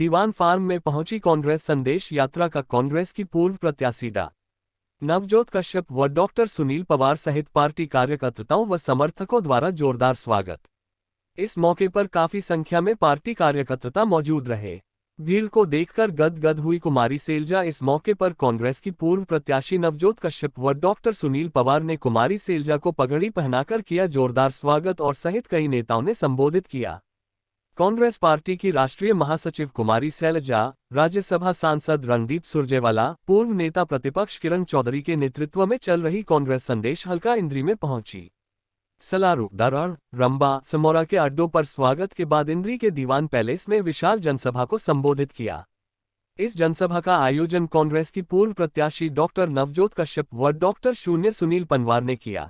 दीवान farm में पहुंची कांग्रेस संदेश यात्रा का कांग्रेस की पूर्व प्रत्याशी डा. नवजोत कश्यप व डॉक्टर सुनील पवार सहित पार्टी कार्यकर्ताओं व समर्थकों द्वारा जोरदार स्वागत। इस मौके पर काफी संख्या में पार्टी कार्यकर्ता मौजूद रहे। भीड़ को देखकर गदगद हुई कुमारी सैलजा। इस मौके पर कांग्रेस की पूर्व प्रत्याशी नवजोत कश्यप व डॉक्टर सुनील पवार ने कुमारी सैलजा को पगड़ी पहनाकर किया जोरदार स्वागत और सहित कई नेताओं ने संबोधित किया। कांग्रेस पार्टी की राष्ट्रीय महासचिव कुमारी सैलजा, राज्यसभा सांसद रणदीप सुरजेवाला, पूर्व नेता प्रतिपक्ष किरण चौधरी के नेतृत्व में चल रही कांग्रेस संदेश हल्का इंद्री में पहुंची। सलारू, दारण, रंबा, समौरा के अड्डों पर स्वागत के बाद इंद्री के दीवान पैलेस में विशाल जनसभा को संबोधित किया। इस जनसभा का आयोजन कांग्रेस की पूर्व प्रत्याशी डॉक्टर नवजोत कश्यप व डॉक्टर सुनील पनवार ने किया।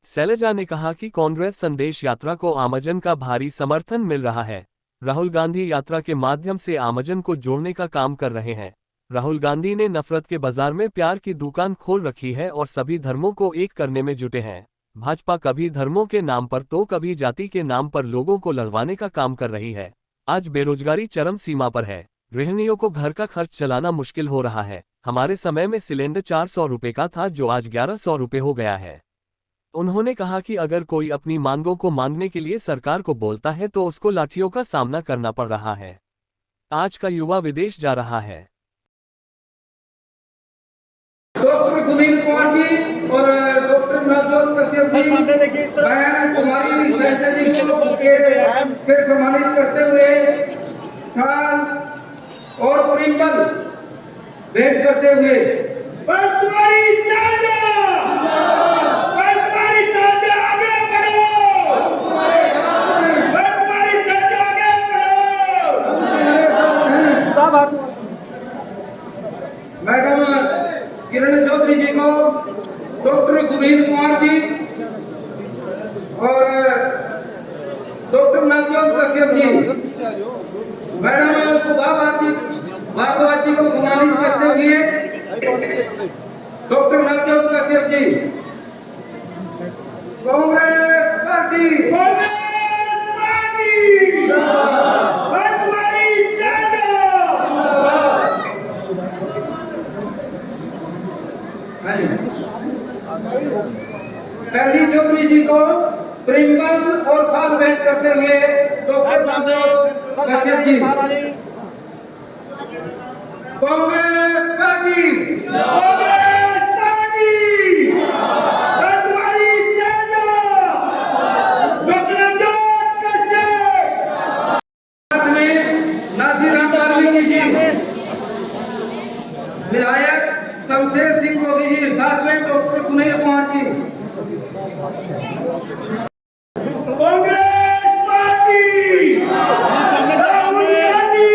सैलजा ने कहा कि कांग्रेस संदेश यात्रा को आमजन का भारी समर्थन मिल रहा है। राहुल गांधी यात्रा के माध्यम से आमजन को जोड़ने का काम कर रहे हैं। राहुल गांधी ने नफरत के बाजार में प्यार की दुकान खोल रखी है और सभी धर्मों को एक करने में जुटे हैं। भाजपा कभी धर्मों के नाम पर तो कभी जाति के नाम पर लोगों को लड़वाने का काम कर रही है। आज बेरोजगारी चरम सीमा पर है। गृहिणियों को घर का खर्च चलाना मुश्किल हो रहा है। हमारे समय में सिलेंडर 400 रुपये का था जो आज 1100 रुपये हो गया है। उन्होंने कहा कि अगर कोई अपनी मांगों को मांगने के लिए सरकार को बोलता है तो उसको लाठियों का सामना करना पड़ रहा है। आज का युवा विदेश जा रहा है। डॉक्टर सुनील पवार जी और डॉक्टर नवजोत कश्यप जी बहन कुमारी सैलजा जी को फिर सम्मानित करते हुए शाल और प्रिंबल भेंट करते हुए मैडम किरण चौधरी जी को, डॉक्टर सुनील पवार जी और डॉक्टर नवजोत कश्यप जी, मैडम सुधा भारद्वाज जी को सम्मानित करते हुए डॉक्टर नवजोत कश्यप जी। कांग्रेस पार्टी रणदीप चौधरी जी को प्रिंबल और फाल भेंट करते हुए डॉक्टर नवजोत कश्यप जी। कांग्रेस पार्टी विधायक शमशेर सिंह गोगी जी, साथ में doctor Sunil Pawar ji. Congress party, Rahul Gandhi,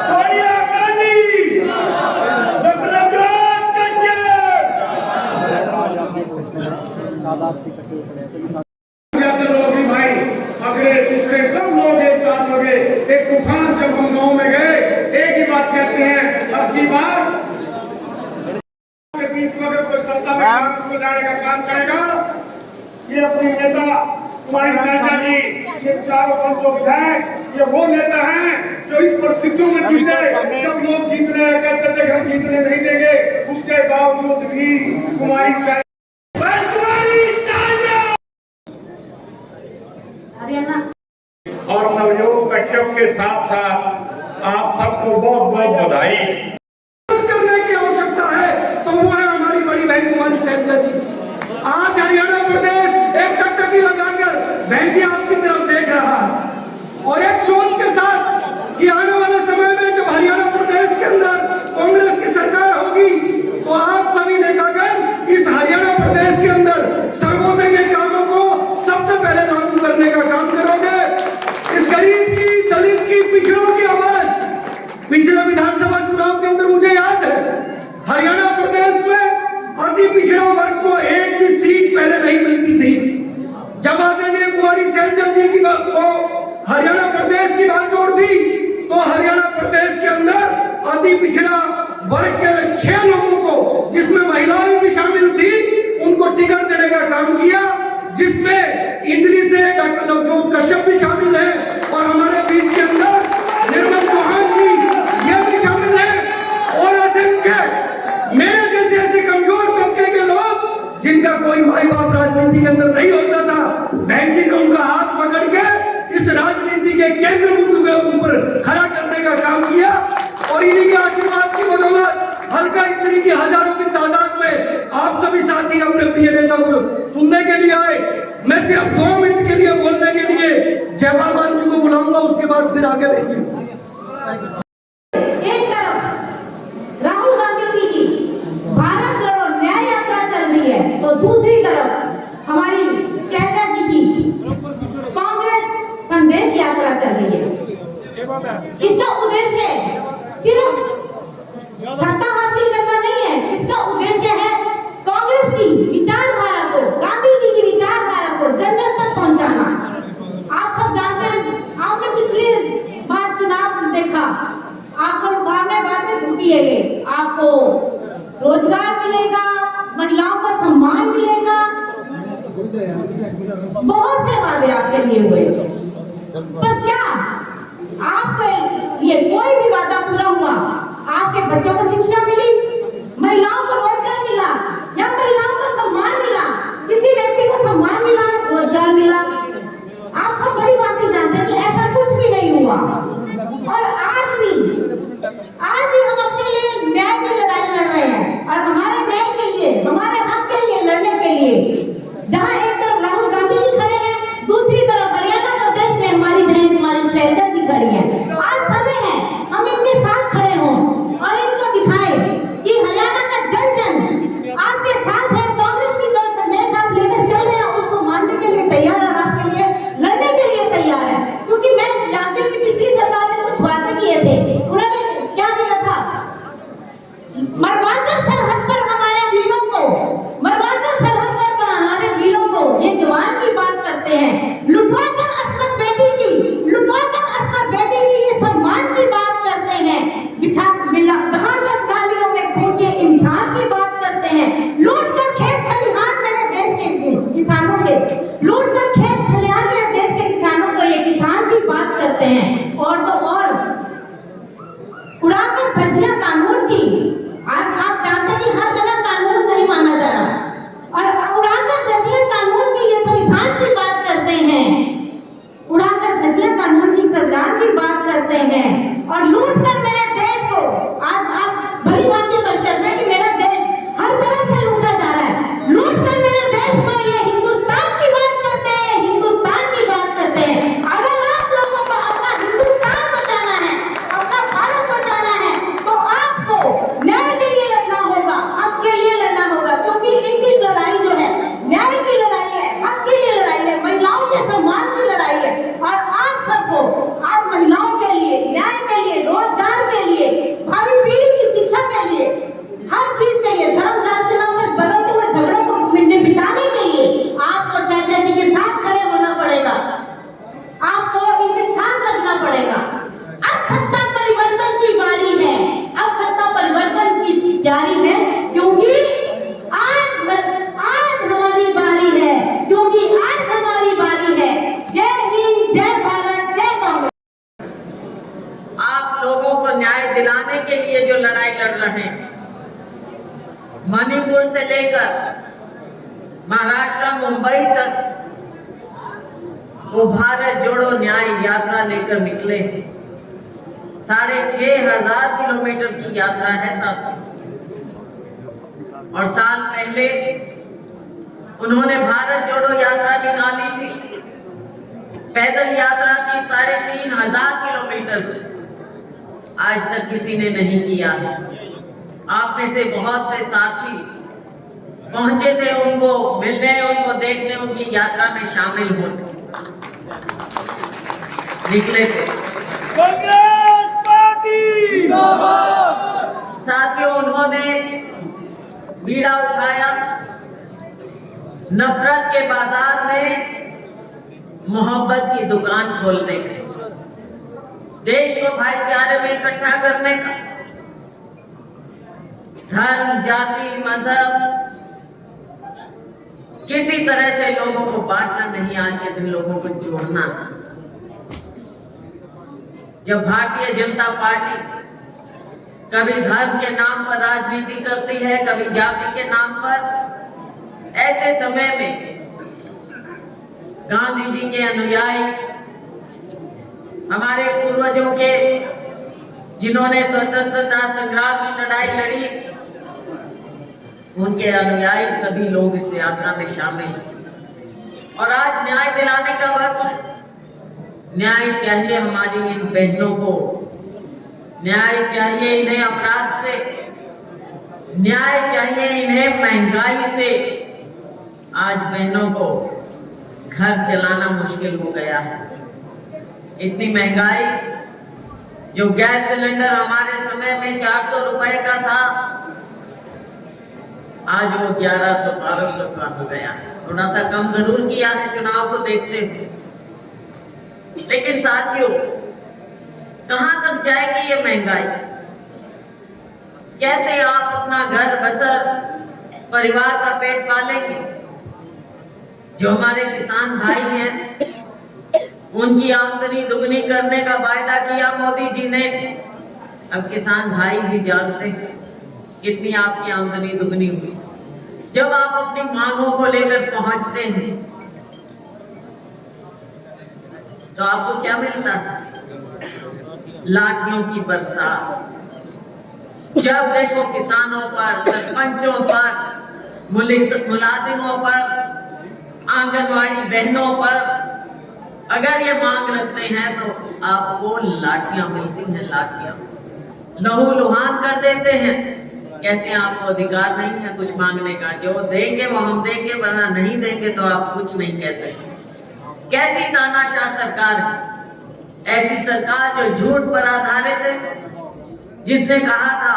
Sonia Gandhi, doctor Navjot Kashyap. जैसे लोग भी भाई अगड़े पिछड़े सब लोग एक साथ हो गए। एक तूफान जब हम गाँव में गए एक ही बात कहते हैं, अब की बार के बीच में अगर कोई सत्ता में काम को लाने का काम करेगा, ये अपनी नेता कुमारी सैलजा जी, ये चारों पंचों विधायक, ये वो नेता हैं जो इस परिस्थितियों में जीते। जब लोग जीतने कहते थे हम जीतने नहीं देंगे, उसके बावजूद भी कुमारी सैलजा और नवजोत कश्यप के साथ साथ आप सबको बहुत बहुत बधाई। करने की आवश्यकता है तो वो है हमारी बड़ी बहन कुमारी सैलजा जी। आज हरियाणा प्रदेश एक टकटकी लगाकर बहन जी आपकी तरफ देख रहा है और एक सोच के साथ कि आने वाले समय में जब हरियाणा प्रदेश के अंदर कांग्रेस की सरकार होगी तो आप सभी नेतागण इस हरियाणा प्रदेश के अंदर सर्वोदय के कामों को सबसे पहले लागू करने का काम करोगे। इस गरीब की, दलित की, पिछड़ों की आवाज पिछले विधानसभा चुनाव के अंदर मुझे याद है हरियाणा प्रदेश में अति पिछड़ा वर्ग को एक भी सीट पहले नहीं मिलती थी। जब आदरणीय कुमारी सैलजा जी की बात को हरियाणा प्रदेश की बात जोड़ दी तो हरियाणा प्रदेश के अंदर अति पिछड़ा वर्ग के 6 लोगों को, जिसमें महिलाएं भी शामिल थी, उनको टिकट देने का काम किया, जिसमें इंद्री से डॉक्टर नवजोत कश्यप भी शामिल है और हमारे बीच के अंदर निर्मल राजनीति के अंदर नहीं होता था, बहन जी ने उनका हाथ पकड़ के इस राजनीति के केंद्र बिंदु के ऊपर खड़ा करने का काम किया। और इन्हीं के आशीर्वाद की बदौलत हल्का इतनी की हजारों की तादाद में आप सभी साथी अपने प्रिय नेता को सुनने के लिए आए। मैं सिर्फ 2 मिनट के लिए बोलने के लिए जयपाल मान जी को बुलाऊंगा, उसके बाद फिर आगे भेजिए। एक तरफ राहुल गांधी जी की भारत जोड़ो न्याय यात्रा चल रही है, तो दूसरी तरफ हमारी शैलजा जी की कांग्रेस संदेश यात्रा चल रही है। इसका उद्देश्य सिर्फ सत्ता हासिल करना नहीं है, इसका उद्देश्य है कांग्रेस की विचारधारा को, गांधी जी की विचारधारा को जन जन तक पहुंचाना। आप सब जानते हैं, आपने पिछले बार चुनाव देखा, आपको लुभावने बातें ढूंढिए गए, आपको रोजगार मिलेगा, महिलाओं का सम्मान मिलेगा, बहुत से वादे आपके लिए हुए, पर क्या आपके लिए कोई भी वादा पूरा हुआ? आपके बच्चों को शिक्षा मिली, महिलाओं को रोजगार मिला, या महिलाओं को सम्मान मिला? किसी व्यक्ति को सम्मान मिला, रोजगार मिला? आप सब बड़ी बातें जानते हैं कि ऐसा कुछ भी नहीं हुआ। और आज भी हम अपने लिए न्याय की लड़ाई लड़ रहे हैं, और हमारे न्याय के लिए, हमारे हक के लिए लड़ने के लिए जहां एक तरफ राहुल गांधी जी खड़े हैं, दूसरी तरफ हरियाणा प्रदेश में हमारी बहन कुमारी शैलजा जी खड़ी हैं। आज समय है हम इनके साथ खड़े हों और इनको दिखाएं कि हरियाणा का जन जन आपके साथ है। कांग्रेस की जो संदेश आप लेकर चल रहे हैं उसको मानने के लिए तैयार और आपके लिए लड़ने के लिए तैयार है। क्योंकि मैं जानती हूँ कि पिछली सरकार ने कुछ वादे किए थे, उन्होंने क्या किया था? मरवाकर सरहद पर हमारे वीरों को, मरवाकर सरहद पर हमारे वीरों को, ये जवान की बात करते हैं, लुटवाकर असमत बेटी की, लुटवाकर असमत बेटी की ये सम्मान की बात करते हैं, बहाकर नालियों में खून के इंसान की बात करते हैं, लूट कर खेत खलिहान मेरे देश के किसानों के, लूट कर खेत खलिहान मेरे देश के किसानों को, ये किसान की बात करते हैं। और तो और उड़ाकर धज्जियां कानून की, आज आप जानते हैं कि हर जगह कानून नहीं माना जा रहा, और उड़ाकर धज्जियां कानून की ये संविधान की बात करते हैं, उड़ाकर धज्जियां कानून की संविधान की बात करते हैं, और लूट कर मेरे देश को, आज आप भली भांति पर चल रहे हैं कि मेरा देश हर तरफ से लूटा जा रहा है, लूट कर मेरे देश को, ये हिंदुस्तान की बात करते हैं, हिंदुस्तान की बात करते हैं। अगर आप लोगों को अपना हिंदुस्तान बचाना है, अपना भारत बचाना है, तो आपको न्याय के लिए लड़ना होगा, हक के लिए लड़ना होगा, क्योंकि इनकी लड़ाई जो है न्याय की लड़ाई है, हक के लिए लड़ाई है, महिलाओं के सम्मान की लड़ाई है। और आप सबको आज महिलाओं के लिए, न्याय के लिए, रोजगार के लिए, भावी पीढ़ी की शिक्षा के लिए, हर चीज के लिए, धर्म जाति के नाम पर बदलते हुए झगड़ों को मिटाने के लिए आपको शैलजा जी के साथ खड़े होना पड़ेगा, आपको इनके साथ लगना पड़ेगा। अब सत्ता परिवर्तन की बारी है, अब सत्ता परिवर्तन की तैयारी है, क्योंकि आज हमारी बारी है, क्योंकि आज हमारी बारी है। जय हिंद, जय भारत, जय कांग्रेस। आप लोगों को न्याय दिलाने के लिए जो लड़ाई लड़ रहे हैं, मणिपुर से लेकर महाराष्ट्र, मुंबई तक, वो भारत जोड़ो न्याय यात्रा लेकर निकले। 6,500 किलोमीटर की यात्रा है साथी, और साल पहले उन्होंने भारत जोड़ो यात्रा निकाली थी, पैदल यात्रा की 3,500 किलोमीटर की। आज तक किसी ने नहीं किया। आप में से बहुत से साथी पहुंचे थे उनको मिलने, उनको देखने, उनकी यात्रा में शामिल होने निकले थे। कांग्रेस पार्टी साथियों, उन्होंने बीड़ा उठाया नफरत के बाजार में मोहब्बत की दुकान खोलने का, देश को भाईचारे में इकट्ठा करने का, धर्म, जाति, मजहब किसी तरह से लोगों को बांटना नहीं, आज के दिन लोगों को जोड़ना। जब भारतीय जनता पार्टी कभी धर्म के नाम पर राजनीति करती है, कभी जाति के नाम पर, ऐसे समय में गांधी जी के अनुयायी, हमारे पूर्वजों के जिन्होंने स्वतंत्रता संग्राम की लड़ाई लड़ी, उनके अनुयायी सभी लोग इस यात्रा में शामिल हैं। और आज न्याय दिलाने का वक्त है। न्याय चाहिए हमारी इन बहनों को, न्याय चाहिए इन्हें अपराध से, न्याय चाहिए इन्हें महंगाई से। आज बहनों को घर चलाना मुश्किल हो गया है। इतनी महंगाई, जो गैस सिलेंडर हमारे समय में 400 रुपए का था, आज वो 1100-1200 का हो गया। थोड़ा सा कम जरूर किया है चुनाव को देखते हुए, लेकिन साथियों, कहां तक जाएगी ये महंगाई? कैसे आप अपना घर बसर, परिवार का पेट पालेंगे? जो हमारे किसान भाई हैं, उनकी आमदनी दुगनी करने का वायदा किया मोदी जी ने। अब किसान भाई भी जानते हैं कितनी आपकी आमदनी दुगनी हुई। जब आप अपनी मांगों को लेकर पहुंचते हैं तो आपको क्या मिलता है? लाठियों की बरसात। जब देखो किसानों पर, सरपंचों पर, मुलाजिमों पर, आंगनवाड़ी बहनों पर अगर ये मांग रखते हैं तो आपको लाठियां मिलती हैं, लाठियां लहू लुहान कर देते हैं। कहते हैं आपको अधिकार नहीं है कुछ मांगने का, जो देंगे वो हम देंगे, वरना नहीं देंगे तो आप कुछ नहीं कह सकते। कैसी तानाशाह सरकार है? ऐसी सरकार जो झूठ पर आधारित है, जिसने कहा था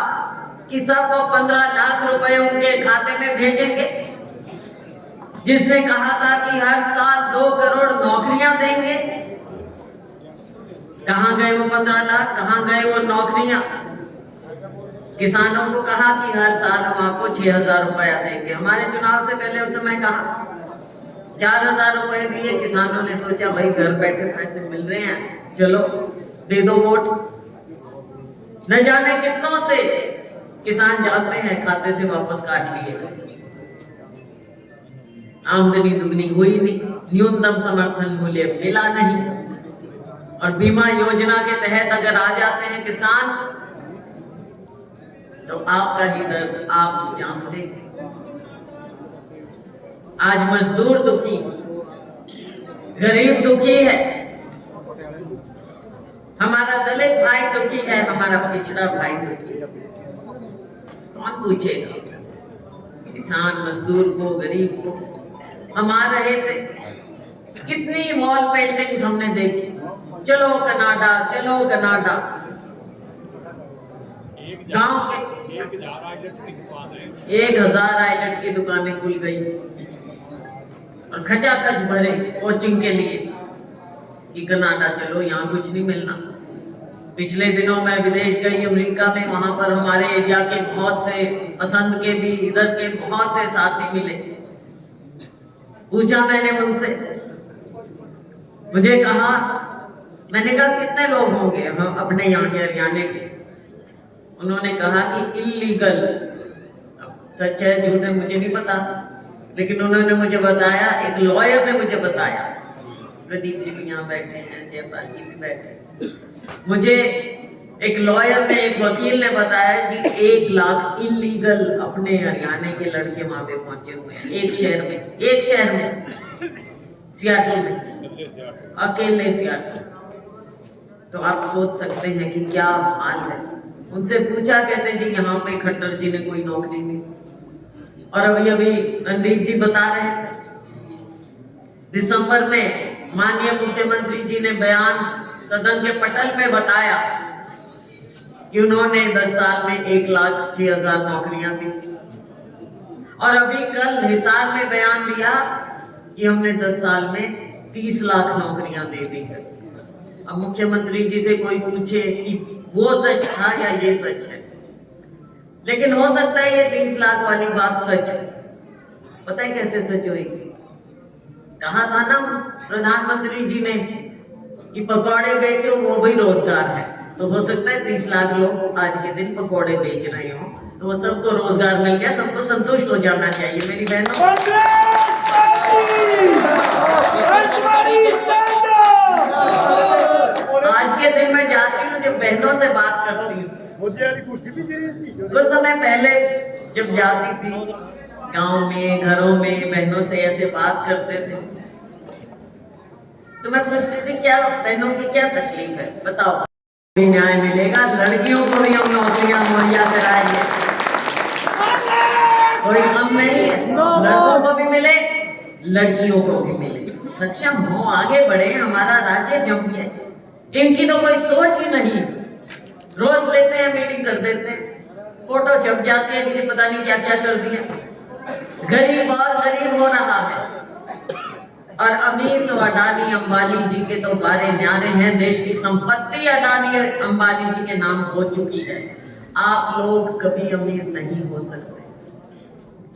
कि सबको 15 लाख रुपए उनके खाते में भेजेंगे, जिसने कहा था कि हर साल 2 करोड़ नौकरियां देंगे। कहां गए वो 15 लाख? कहां गए वो नौकरियां? किसानों को कहा कि हर साल हम आपको 6000 रुपया देंगे। हमारे चुनाव से पहले उस समय कहा 4000 रुपए दिए। किसानों ने सोचा भाई घर बैठे पैसे मिल रहे हैं, चलो दे दो वोट। न जाने कितनों से किसान जानते हैं खाते से वापस काट लिए गए। आमदनी दुगनी हुई नहीं, न्यूनतम समर्थन मूल्य मिला नहीं, और बीमा योजना के तहत अगर आ जाते हैं किसान तो आपका ही दर्द आप जानते हैं। आज मजदूर दुखी, गरीब दुखी है, हमारा दलित भाई दुखी है, हमारा पिछड़ा भाई दुखी है। कौन पूछेगा? किसान मजदूर को, गरीब को। हम आ रहे थे, कितनी वॉल पेंटिंग्स हमने देखी, चलो कनाडा, चलो कनाडा। गांव के 1000 आइलेट की दुकानें खुल गई और खचाखच भरे कोचिंग के लिए कि कनाडा चलो, यहाँ कुछ नहीं मिलना। पिछले दिनों मैं विदेश गई अमेरिका में, वहां पर हमारे एरिया के बहुत से, पसंद के भी, इधर के बहुत से साथी मिले। पूछा मैंने उनसे, मुझे कहा, मैंने कहा कितने लोग होंगे हम अपने यहाँ के हरियाणा के? उन्होंने कहा कि इल्लीगल, सच है झूठ है मुझे नहीं पता, लेकिन उन्होंने मुझे बताया, एक लॉयर ने मुझे बताया, प्रदीप जी भी यहाँ बैठे हैं, जयपाल जी भी बैठे, मुझे एक लॉयर ने, एक वकील ने बताया जी 1 लाख इल्लीगल अपने हरियाणा के लड़के वहां पे पहुंचे हुए हैं। एक शहर में सियाटल में, अकेले सियाटल। तो आप सोच सकते हैं कि क्या हाल है। उनसे पूछा, कहते जी यहाँ पे खट्टर जी ने कोई नौकरी नहीं। और अभी रणदीप जी बता रहे थे, दिसंबर में माननीय मुख्यमंत्री जी ने बयान सदन के पटल में बताया कि उन्होंने 10 साल में 1,06,000 नौकरियां दी। और अभी कल हिसार में बयान दिया कि हमने 10 साल में 30 लाख नौकरियां दे दी है। अब मुख्यमंत्री जी से कोई पूछे कि वो सच था या ये सच है, लेकिन हो सकता है ये 30 लाख वाली बात सच हो। पता है कैसे सच हुई? कहा था ना प्रधानमंत्री जी ने कि पकौड़े बेचो वो भी रोजगार है। तो हो सकता है 30 लाख लोग आज के दिन पकौड़े बेच रहे हो, तो वो सबको रोजगार मिल गया, सबको संतुष्ट हो जाना चाहिए मेरी बहनों। आज के दिन मैं जाती हूँ जब बहनों से बात करती हूँ। कुछ समय पहले जब जाती थी गांव में, घरों में, बहनों से ऐसे बात करते थे तो मैं पूछती थी क्या बहनों की क्या तकलीफ है, बताओ। भी न्याय मिलेगा, लड़कियों को भी हम नौकरियां मुहैया कराएंगे, कोई कम नहीं है। लड़कों को भी मिले, लड़कियों को भी मिले, सक्षम हो, आगे बढ़े, हमारा राज्य जम के। इनकी तो कोई सोच ही नहीं। रोज लेते हैं, मीटिंग कर देते हैं, फोटो छप जाती है कि जी पता नहीं क्या क्या कर दिया। गरीब और गरीब हो रहा है और अमीर तो अडानी अंबानी जी के तो बारे न्यारे हैं। देश की संपत्ति अडानी अंबानी जी के नाम हो चुकी है। आप लोग कभी अमीर नहीं हो सकते।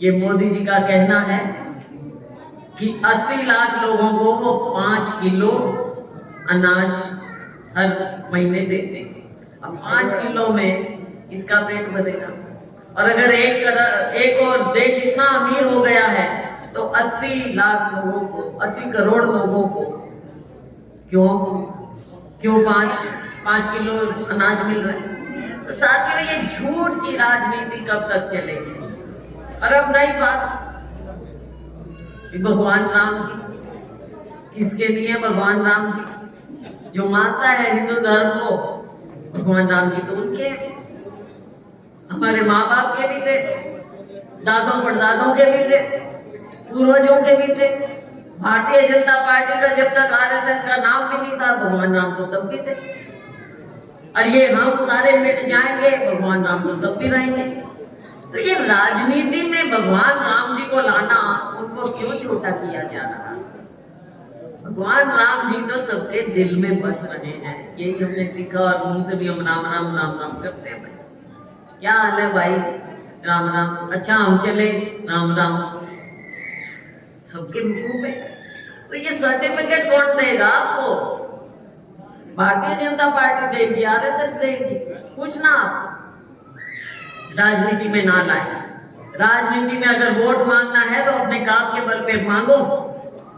ये मोदी जी का कहना है कि 80 लाख लोगों को 5 किलो अनाज हर महीने देते हैं। अब 5 किलो में इसका पेट भरेगा। और अगर एक और देश इतना अमीर हो गया है तो 80 लाख लोगों को, 80 करोड़ लोगों को क्यों 5 किलो अनाज मिल रहा है। तो साथियों, ये झूठ की राजनीति कब तक चलेगी। और अब नई बात, भगवान राम जी, किसके लिए भगवान राम जी? जो मानता है हिंदू धर्म को, भगवान राम जी तो उनके हमारे माँ बाप के भी थे, दादों परदादों के भी थे, पूर्वजों के भी थे। भारतीय जनता पार्टी का जब तक आरएसएस का नाम भी नहीं था, भगवान राम तो तब भी थे। और ये हम सारे मिट जाएंगे, भगवान राम तो तब भी रहेंगे। तो ये राजनीति में भगवान राम जी को लाना, उनको क्यों छोटा किया जा रहा है? भगवान राम जी तो सबके दिल में बस रहे हैं। यही हमने सीखा और मुंह से भी हम राम राम राम राम करते हैं। भाई क्या हाल है भाई? राम राम। अच्छा हम चले, राम राम सबके मुंह में। तो ये सर्टिफिकेट कौन देगा आपको? भारतीय जनता पार्टी देगी, आरएसएस देगी। पूछना आप राजनीति में ना लाए। राजनीति में अगर वोट मांगना है तो अपने काम के बल पे मांगो।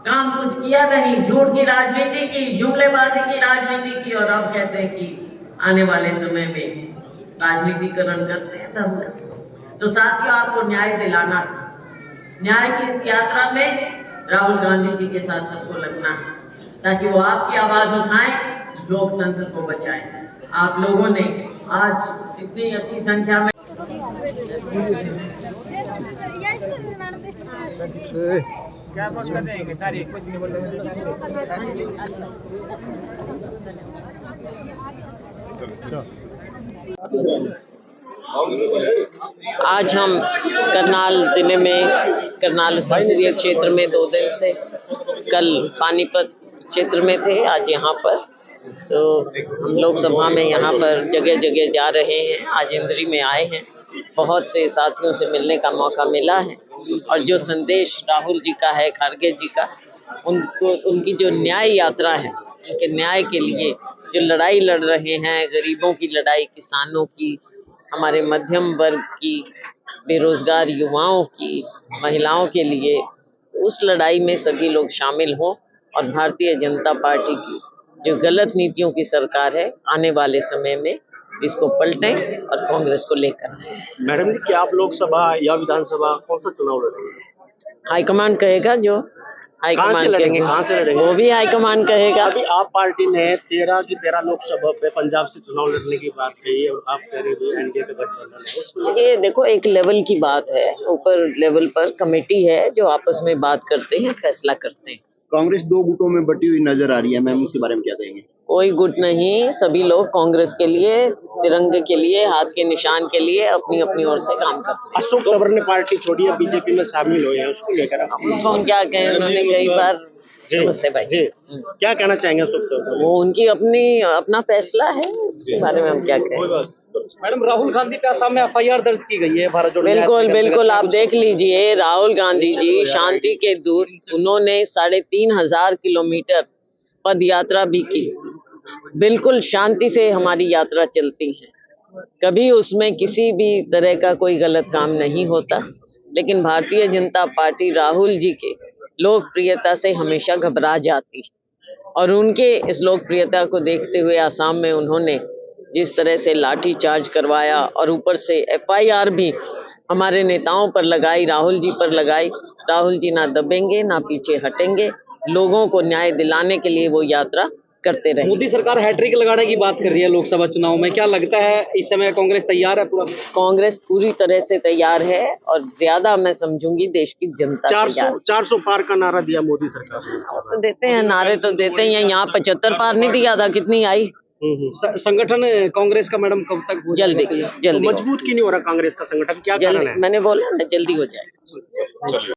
काम कुछ किया नहीं, झूठ की राजनीति की, जुमलेबाजी की राजनीति की, और अब कहते हैं कि आने वाले समय में राजनीतिकरण करते हैं धर्म का। तो साथियों, आपको न्याय दिलाना, न्याय की इस यात्रा में राहुल गांधी जी के साथ सबको लगना है ताकि वो आपकी आवाज उठाएं, लोकतंत्र को बचाएं। आप लोगों ने आज इतनी अच्छी संख्या में आज हम करनाल जिले में, करनाल संसदीय क्षेत्र में 2 दिन से, कल पानीपत क्षेत्र में थे, आज यहाँ पर। तो हम लोकसभा में यहाँ पर जगह जगह जा रहे हैं। आज इंद्री में आए हैं, बहुत से साथियों से मिलने का मौका मिला है। और जो संदेश राहुल जी का है, खड़गे जी का, उनकी जो न्याय यात्रा है, उनके न्याय के लिए जो लड़ाई लड़ रहे हैं, गरीबों की लड़ाई, किसानों की, हमारे मध्यम वर्ग की, बेरोजगार युवाओं की, महिलाओं के लिए, तो उस लड़ाई में सभी लोग शामिल हों और भारतीय जनता पार्टी की जो गलत नीतियों की सरकार है, आने वाले समय में इसको पलटें और कांग्रेस को लेकर। मैडम जी, क्या आप लोकसभा या विधानसभा कौन सा चुनाव लड़ेंगे? हाईकमान कहेगा, जो कहाँ से लड़ेंगे? वो भी हाईकमान कहेगा। अभी आप पार्टी ने 13 की 13 लोकसभा पे पंजाब से चुनाव लड़ने की बात कही और आप कह रहे हो एनडीए का गठबंधन है, उसको ये देखो, एक लेवल की बात है, ऊपर लेवल पर कमेटी है जो आपस में बात करते हैं, फैसला करते हैं। कांग्रेस 2 गुटों में बटी हुई नजर आ रही है, मैम उसके बारे में क्या कहेंगे? कोई गुट नहीं, सभी लोग कांग्रेस के लिए, तिरंगे के लिए, हाथ के निशान के लिए अपनी अपनी ओर से काम करते हैं। अशोक तंवर ने पार्टी छोड़ी है, बीजेपी में शामिल हुए हैं, उसको लेकर उसको हम क्या कहें? उन्होंने कई बार नमस्ते भाई जी क्या कहना चाहेंगे अशोक तंवर? वो उनकी अपना फैसला है, उसके बारे में हम क्या कहें। मैडम, राहुल गांधी के आसाम में एफआईआर दर्ज की गई है भारत जोड़ो बिल्कुल बिल्कुल, आप देख लीजिए, राहुल गांधी जी शांति के दूत, उन्होंने 3,500 किलोमीटर पद यात्रा भी की। बिल्कुल शांति से हमारी यात्रा चलती है, कभी उसमें किसी भी तरह का कोई गलत काम नहीं होता। लेकिन भारतीय जनता पार्टी राहुल जी के लोकप्रियता से हमेशा घबरा जाती। और उनके इस लोकप्रियता को देखते हुए आसाम में उन्होंने जिस तरह से लाठी चार्ज करवाया और ऊपर से FIR भी हमारे नेताओं पर लगाई, राहुल जी पर लगाई। राहुल जी ना दबेंगे ना पीछे हटेंगे, लोगों को न्याय दिलाने के लिए वो यात्रा करते रहे। मोदी सरकार हैट्रिक लगाने की बात कर रही है लोकसभा चुनाव में, क्या लगता है इस समय कांग्रेस तैयार है पूरा? कांग्रेस पूरी तरह से तैयार है और ज्यादा मैं समझूंगी देश की जनता तैयार है। 400 पार का नारा दिया मोदी सरकार ने। तो देते हैं नारे, तो देते ही हैं। यहाँ 75 पार नहीं दिया था, कितनी आई? संगठन कांग्रेस का मैडम कब तक हो जल्दी जाएगा? जल्दी मजबूत क्यों नहीं हो रहा कांग्रेस का संगठन, क्या कारण है? मैंने बोला ना, जल्दी हो जाएगा।